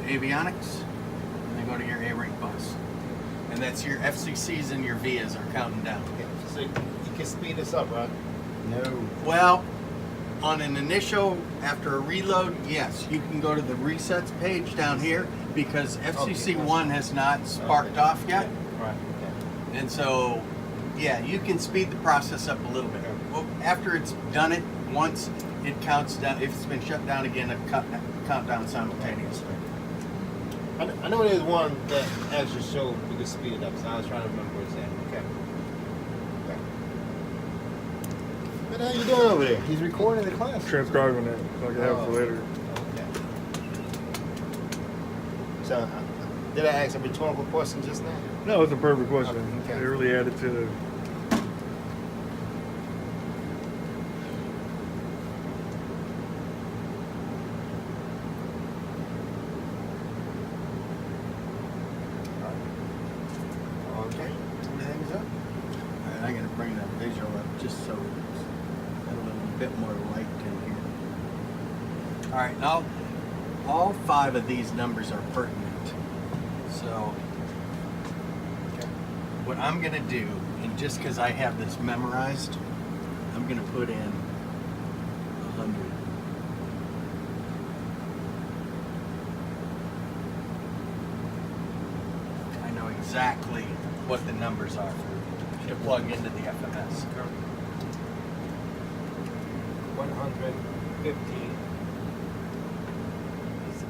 avionics, and then go to your A-ring bus. And that's your FCCs and your VIAs are counting down. Okay. So you can speed this up, right? No. Well, on an initial, after a reload, yes, you can go to the resets page down here because FCC 1 has not sparked off yet. Right. Okay. And so, yeah, you can speed the process up a little bit. Well, after it's done it once, it counts down. If it's been shut down again, it count down simultaneously. I know there's one that actually showed we could speed it up, so I was trying to remember where it's at. Okay. What the hell you doing over there? He's recording the class. Transcribing it so I can have it for later. Okay. So, did I ask a rhetorical question just now? No, it's a perfect question. Okay. It really added to the. Okay. Everything's up. All right, I'm going to bring that visual up just so it's a little bit more light in here. All right, now all 5 of these numbers are pertinent. So what I'm going to do, and just because I have this memorized, I'm going to put in 100. I know exactly what the numbers are to plug into the FMS. 150.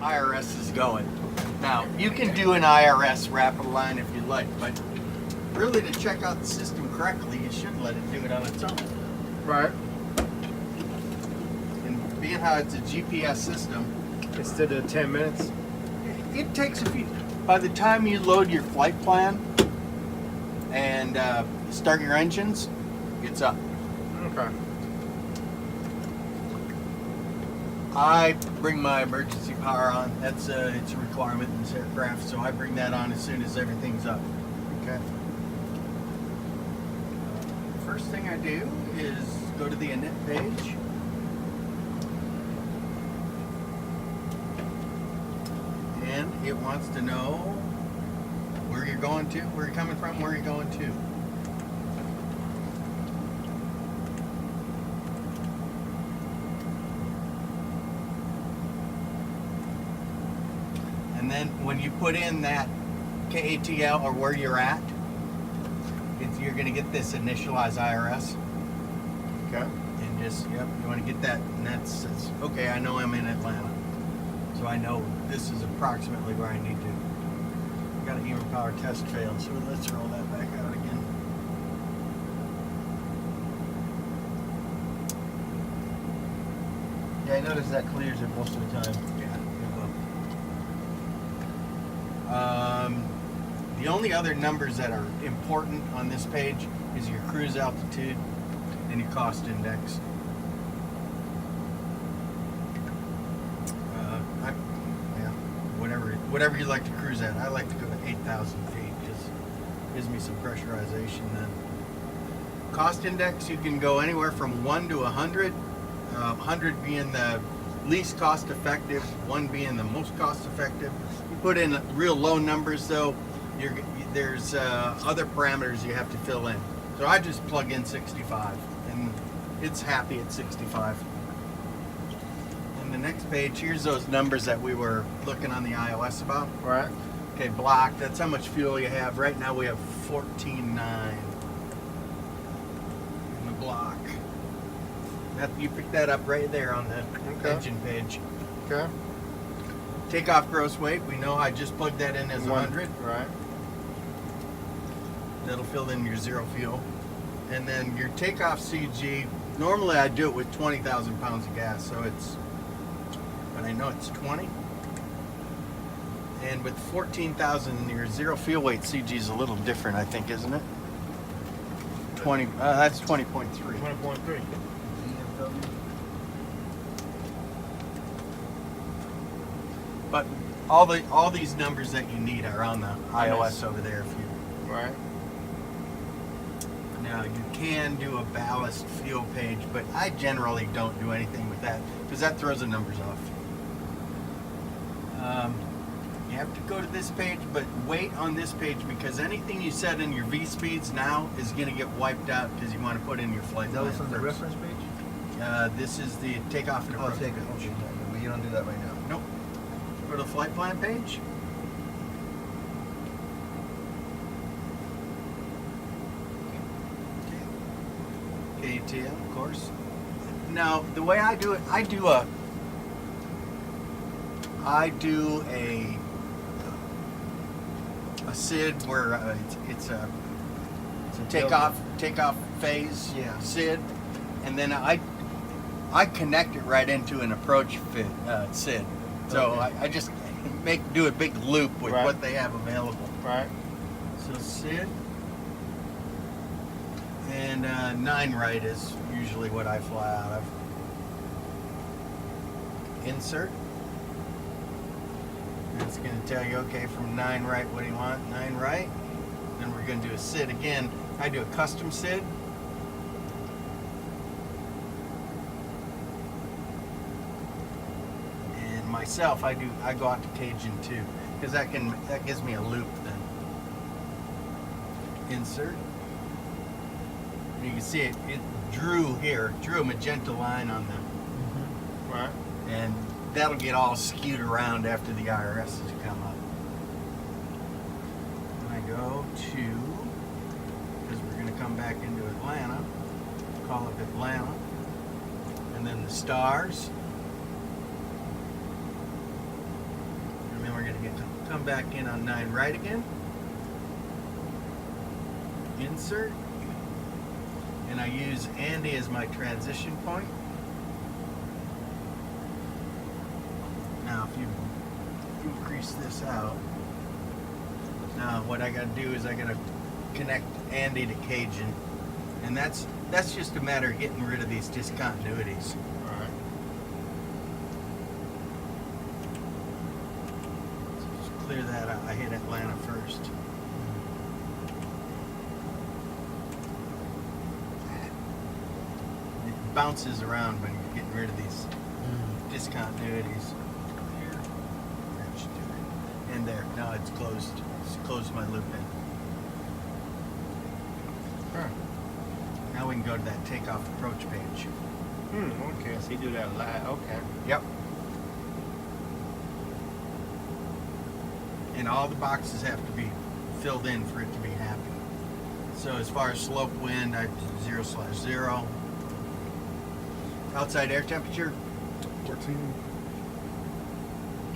IRS is going. Now, you can do an IRS rapid line if you like, but really to check out the system correctly, you should let it do it on its own. Right. And being how it's a GPS system, Instead of 10 minutes. it takes a few. By the time you load your flight plan and start your engines, it's up. Okay. I bring my emergency power on. That's it's a requirement in this aircraft, so I bring that on as soon as everything's up. Okay. First thing I do is go to the init page. And it wants to know where you're going to, where you're coming from, where you're going to. And then when you put in that KATL or where you're at, you're going to get this initialize IRS. Okay. And just, yep, you want to get that, and that's okay, I know I'm in Atlanta. So I know this is approximately where I need to. Got an even power test failed, so let's roll that back out again. Yeah, I noticed that clears it most of the time. Yeah, it will. The only other numbers that are important on this page is your cruise altitude and your cost index. Whatever you like to cruise at. I like to go to 8,000 feet. Just gives me some pressurization then. Cost index, you can go anywhere from 1 to 100. 100 being the least cost effective, 1 being the most cost effective. You put in real low numbers though, there's other parameters you have to fill in. So I just plug in 65 and it's happy at 65. And the next page, here's those numbers that we were looking on the iOS about. Right. Okay, block, that's how much fuel you have. Right now we have 14.9 in the block. You pick that up right there on the engine page. Okay. Takeoff gross weight, we know I just plugged that in as 100. Right. That'll fill in your zero fuel. And then your takeoff CG, normally I do it with 20,000 pounds of gas, so it's, but I know it's 20. And with 14,000, your zero fuel weight CG is a little different, I think, isn't it? 20, that's 20.3. 20.3. But all these numbers that you need are on the iOS over there if you. Right. Now you can do a ballast fuel page, but I generally don't do anything with that because that throws the numbers off. You have to go to this page, but wait on this page because anything you set in your V speeds now is going to get wiped out because you want to put in your flight Is that plan what's on the first. reference page? This is the takeoff and Oh, approach take it. page. Okay, but you don't do that right now. Nope. Go to the flight plan page. Okay. KTM, of course. Now, the way I do it, I do a SID where it's a takeoff phase Yeah. SID, and then I connect it right into an approach SID. So Okay. I just do a big loop with Right. what they have available. Right. So SID and 9 right is usually what I fly out of. Insert. And it's going to tell you, okay, from 9 right, what do you want? 9 right. Then we're going to do a SID again. I do a custom SID. And myself, I go out to Cajun too, because that gives me a loop then. Insert. And you can see it drew a magenta line on them. Right. And that'll get all skewed around after the IRS has come up. And I go to, because we're going to come back into Atlanta, call up Atlanta, and then the stars. And then we're going to come back in on 9 right again. Insert. And I use Andy as my transition point. Now, if you increase this out, now what I got to do is I got to connect Andy to Cajun, and that's just a matter of getting rid of these discontinuities. All right. So just clear that out. I hit Atlanta first. It bounces around when you're getting rid of these discontinuities. Here. That should do it. And there. Now it's closed. It's closed my loop in. Huh. Now we can go to that takeoff approach page. Okay. So you do that live. Okay. Yep. And all the boxes have to be filled in for it to be happy. So as far as slope wind, I 0/0. Outside air temperature, 14.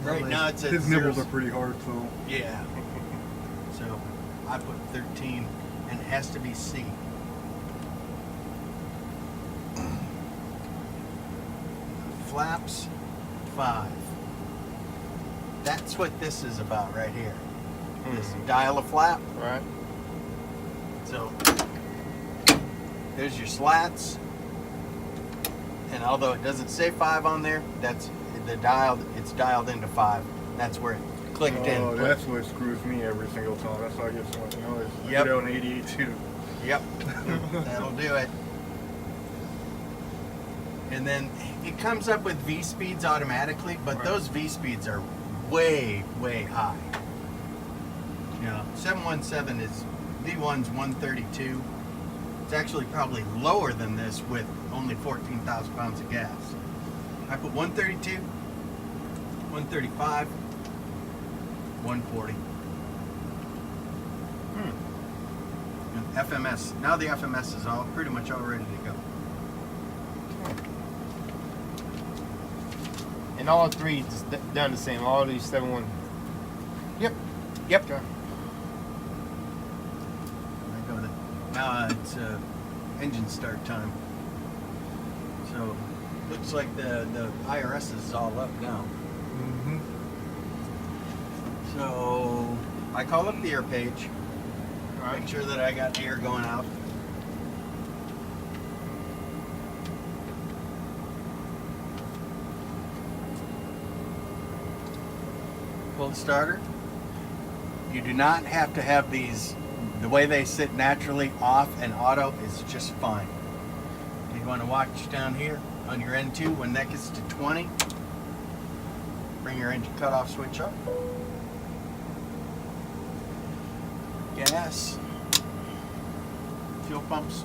right now it's at His 0. nibbles are pretty hard, so. Yeah. So I put 13, and it has to be C. Flaps, 5. That's what this is about right here. This dial a flap. Right. So there's your slats. And although it doesn't say 5 on there, that's it's dialed into 5. That's where it clicked Oh, in. that's what screws me every single time. That's why I get so much noise. I Yep. get out in 88 too. Yep. That'll do it. And then it comes up with V speeds automatically, but Right. those V speeds are way, way high. You know, 717 is V1's 132. It's actually probably lower than this with only 14,000 pounds of gas. I put 132, 135, 140. And FMS. Now the FMS is all pretty much all ready to go. And all three just done the same. All these 7-1. Yep. Yep. Okay. I go to now it's engine start time. So looks like the IRS is all up now. Mm-hmm. So I call up the air page. Right. Make sure that I got air going out. Pull the starter. You do not have to have these, the way they sit naturally, off and auto is just fine. You want to watch down here on your N2 when that gets to 20. Bring your engine cutoff switch up. gas, fuel pumps.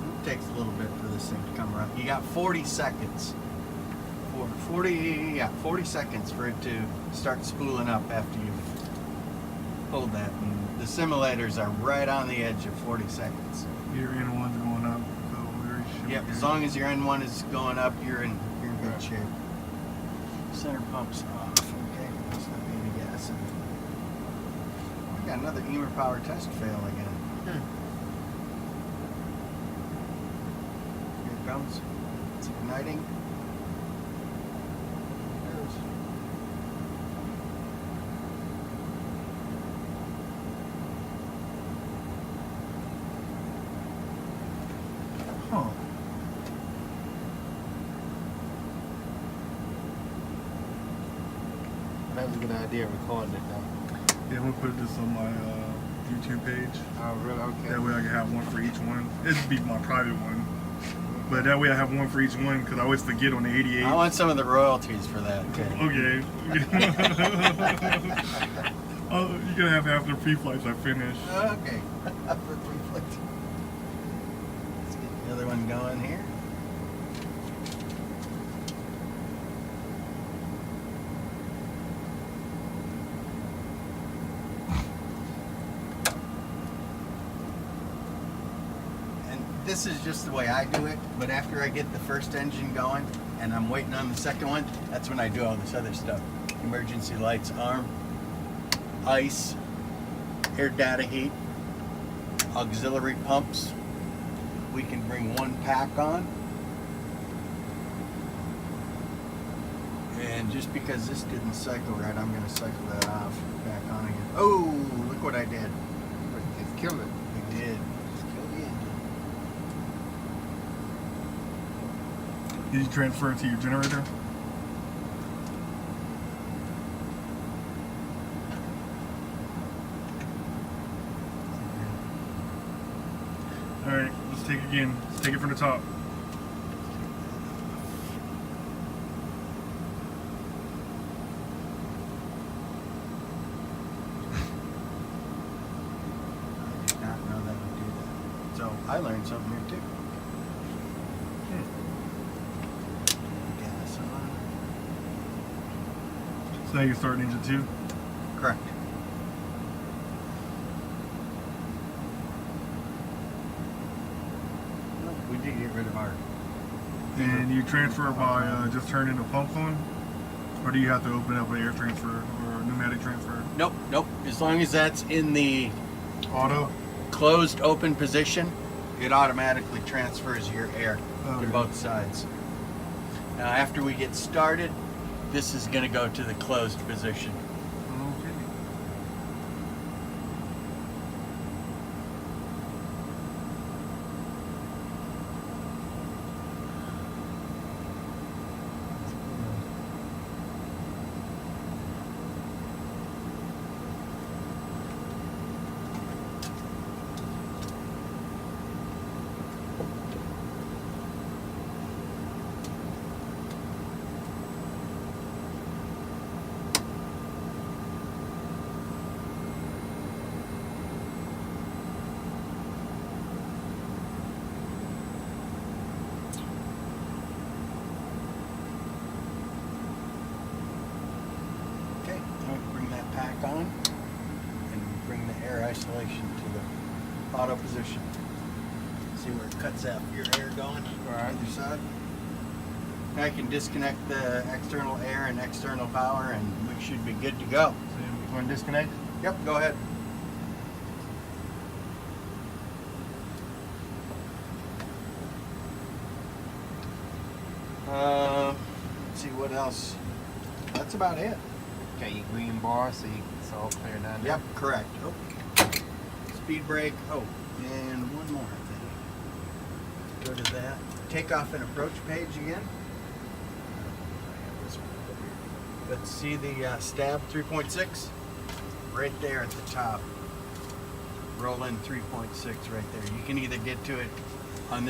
It takes a little bit for this thing to come around. You got 40 seconds. 40 seconds for it to start spooling up after you've pulled that. And the simulators are right on the edge of 40 seconds. Your N1's going up, so very sure. Yep, as long as your N1 is going up, you're in good shape. Center pump's off. Okay, there's not any gas in it. We got another Emer power test fail again. Here it comes. It's igniting. There it is. Huh. That was a good idea, recording it though. Yeah, I'm gonna put this on my YouTube page. Oh, really? Okay. That way I can have one for each one. It'd be my private one. But that way I have one for each one because I always forget on the 88. I want some of the royalties for that, too. Okay. Oh, you're gonna have half the pre-flights I finish. Okay. Let's get the other one going here. And this is just the way I do it, but after I get the first engine going and I'm waiting on the second one, that's when I do all this other stuff. Emergency lights, arm, ice, air data heat, auxiliary pumps. We can bring one pack on. And just because this didn't cycle right, I'm going to cycle that off, back on again. Oh, look what I did. It's killed it. I did. Just killed the engine. Did you transfer it to your generator? Alright, let's take it again. Let's take it from the top. I did not know that would do that. So I learned something here too. Gas on. So now you start engine 2. Correct. We did get rid of our. And you transfer by just turning the pumps on? Or do you have to open up an air transfer or a pneumatic transfer? Nope, nope. As long as that's in the Auto? closed open position, it automatically transfers your air to Okay. both sides. Now after we get started, this is going to go to the closed position. Okay. Okay, now we can bring that pack on and bring the air isolation to the auto position. See where it cuts out your air going on either side. Now I can disconnect the external air and external power and we should be good to go. So you want to disconnect? Yep, go ahead. Let's see what else. That's about it. Okay, you green bar so it's all clear down there. Yep, correct. Oh. Speed brake. Oh, and one more thing. Go to that. Takeoff and approach page again. Let's see the stab 3.6 right there at the top. Roll in 3.6 right there. You can either get to it on this